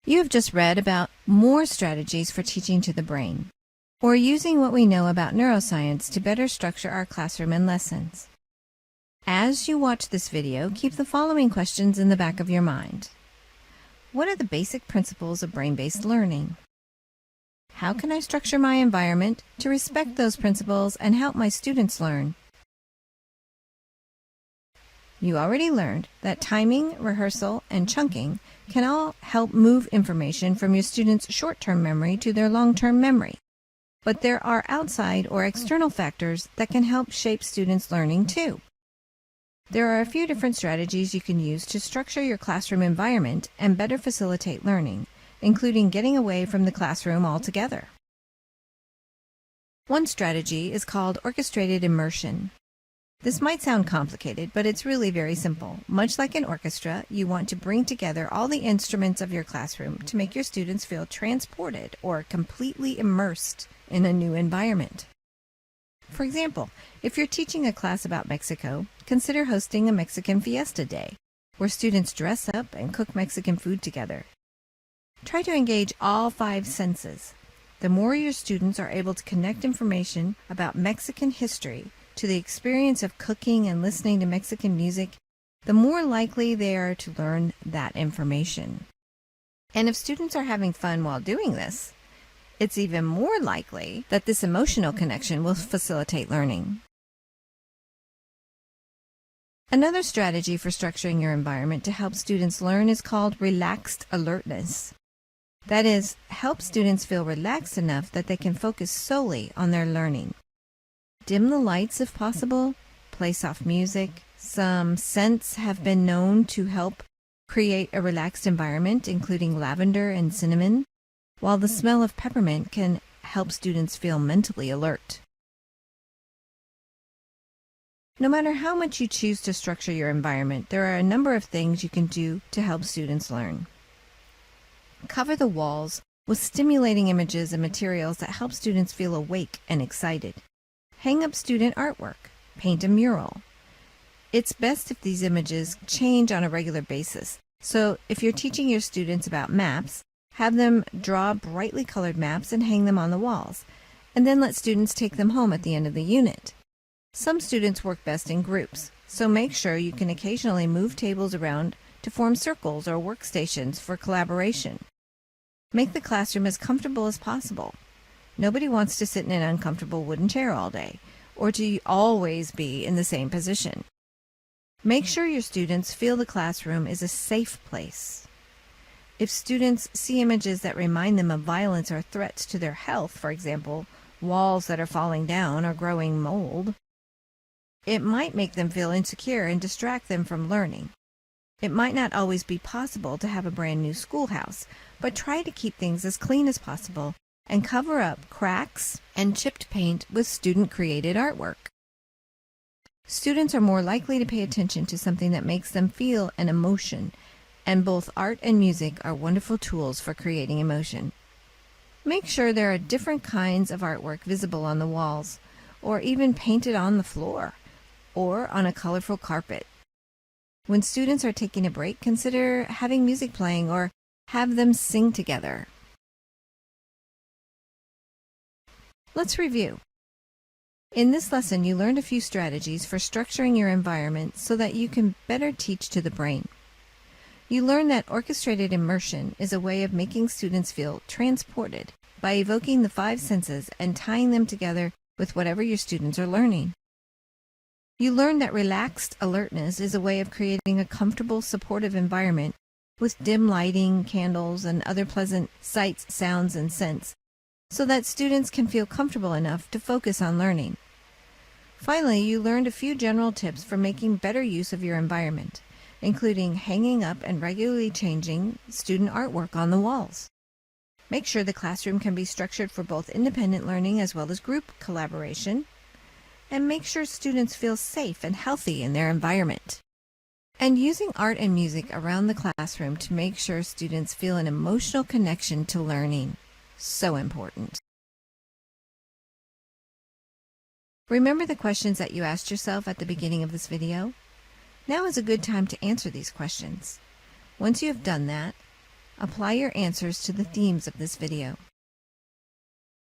You have just read about more strategies for teaching to the brain, or using what we know about neuroscience to better structure our classroom and lessons. As you watch this video, keep the following questions in the back of your mind. What are the basic principles of brain-based learning? How can I structure my environment to respect those principles and help my students learn? You already learned that timing, rehearsal, and chunking can all help move information from your students' short-term memory to their long-term memory. But there are outside or external factors that can help shape students' learning too. There are a few different strategies you can use to structure your classroom environment and better facilitate learning, including getting away from the classroom altogether. One strategy is called orchestrated immersion. This might sound complicated, but it's really very simple. Much like an orchestra, you want to bring together all the instruments of your classroom to make your students feel transported or completely immersed in a new environment. For example, if you're teaching a class about Mexico, consider hosting a Mexican Fiesta Day, where students dress up and cook Mexican food together. Try to engage all 5 senses. The more your students are able to connect information about Mexican history to the experience of cooking and listening to Mexican music, the more likely they are to learn that information. And if students are having fun while doing this, it's even more likely that this emotional connection will facilitate learning. Another strategy for structuring your environment to help students learn is called relaxed alertness. That is, help students feel relaxed enough that they can focus solely on their learning. Dim the lights if possible, play soft music. Some scents have been known to help create a relaxed environment, including lavender and cinnamon, while the smell of peppermint can help students feel mentally alert. No matter how much you choose to structure your environment, there are a number of things you can do to help students learn. Cover the walls with stimulating images and materials that help students feel awake and excited. Hang up student artwork. Paint a mural. It's best if these images change on a regular basis. So if you're teaching your students about maps, have them draw brightly colored maps and hang them on the walls, and then let students take them home at the end of the unit. Some students work best in groups, so make sure you can occasionally move tables around to form circles or workstations for collaboration. Make the classroom as comfortable as possible. Nobody wants to sit in an uncomfortable wooden chair all day, or to always be in the same position. Make sure your students feel the classroom is a safe place. If students see images that remind them of violence or threats to their health, for example, walls that are falling down or growing mold, it might make them feel insecure and distract them from learning. It might not always be possible to have a brand new schoolhouse, but try to keep things as clean as possible and cover up cracks and chipped paint with student-created artwork. Students are more likely to pay attention to something that makes them feel an emotion, and both art and music are wonderful tools for creating emotion. Make sure there are different kinds of artwork visible on the walls, or even painted on the floor, or on a colorful carpet. When students are taking a break, consider having music playing or have them sing together. Let's review. In this lesson, you learned a few strategies for structuring your environment so that you can better teach to the brain. You learned that orchestrated immersion is a way of making students feel transported by evoking the 5 senses and tying them together with whatever your students are learning. You learned that relaxed alertness is a way of creating a comfortable, supportive environment with dim lighting, candles, and other pleasant sights, sounds, and scents, so that students can feel comfortable enough to focus on learning. Finally, you learned a few general tips for making better use of your environment, including hanging up and regularly changing student artwork on the walls. Make sure the classroom can be structured for both independent learning as well as group collaboration, and make sure students feel safe and healthy in their environment. And using art and music around the classroom to make sure students feel an emotional connection to learning. So important. Remember the questions that you asked yourself at the beginning of this video? Now is a good time to answer these questions. Once you have done that, Apply your answers to the themes of this video.